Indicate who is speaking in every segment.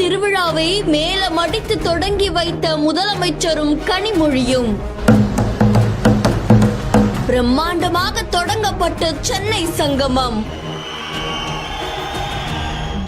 Speaker 1: திருவிழாவை மேலமடித்து தொடங்கி வைத்த முதலமைச்சரும் கனிமொழியும். பிரம்மாண்டமாக தொடங்கப்பட்ட சென்னை சங்கமம்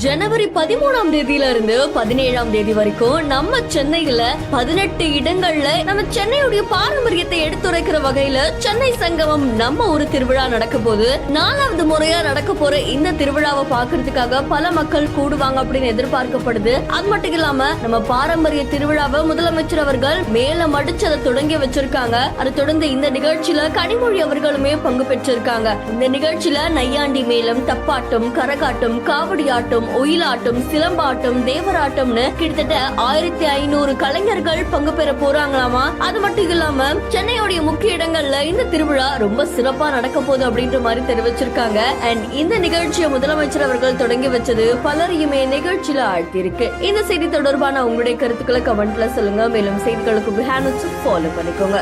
Speaker 1: ஜனவரி 13ஆம் தேதியில இருந்து 17ஆம் தேதி வரைக்கும் நம்ம சென்னையில 18 இடங்கள்ல நம்ம சென்னையுடைய பாரம்பரியத்தை எடுத்துரைக்கிற வகையில சென்னை சங்கமம் நம்ம ஒரு திருவிழா நடக்க போது 4வது முறையா நடக்க போற இந்த திருவிழாவை பாக்குறதுக்காக பல மக்கள் கூடுவாங்க அப்படின்னு எதிர்பார்க்கப்படுது. அது மட்டும் இல்லாம நம்ம பாரம்பரிய திருவிழாவை முதலமைச்சர் அவர்கள் மேல மடிச்சு அதை தொடங்கி வச்சிருக்காங்க. அதை தொடர்ந்து இந்த நிகழ்ச்சியில கனிமொழி அவர்களுமே பங்கு பெற்றிருக்காங்க. இந்த நிகழ்ச்சியில நையாண்டி மேளம், தப்பாட்டம், கரகாட்டம், காவடி ஆட்டம், ஒயிலாட்டம், சிலம்பாட்டம், தேவராட்டம்னு கிட்டத்தட்ட 1500 கலைஞர்கள் பங்கு பெற போறாங்களாமா. அது மட்டும் இல்லாம சென்னையோடைய முக்கிய இடங்கள்ல இந்த திருவிழா ரொம்ப சிறப்பா நடக்க போகுது அப்படின்ற மாதிரி தெரிவிச்சிருக்காங்க. அண்ட் இந்த நிகழ்ச்சியை முதலமைச்சர் அவர்கள் தொடங்கி வச்சது பலரையுமே நிகழ்ச்சியில ஆழ்த்திருக்கு. இந்த செய்தி தொடர்பான உங்களுடைய கருத்துக்களை கமெண்ட்ல சொல்லுங்க. மேலும் செய்திகளுக்கு ஃபாலோ பண்ணிக்கோங்க.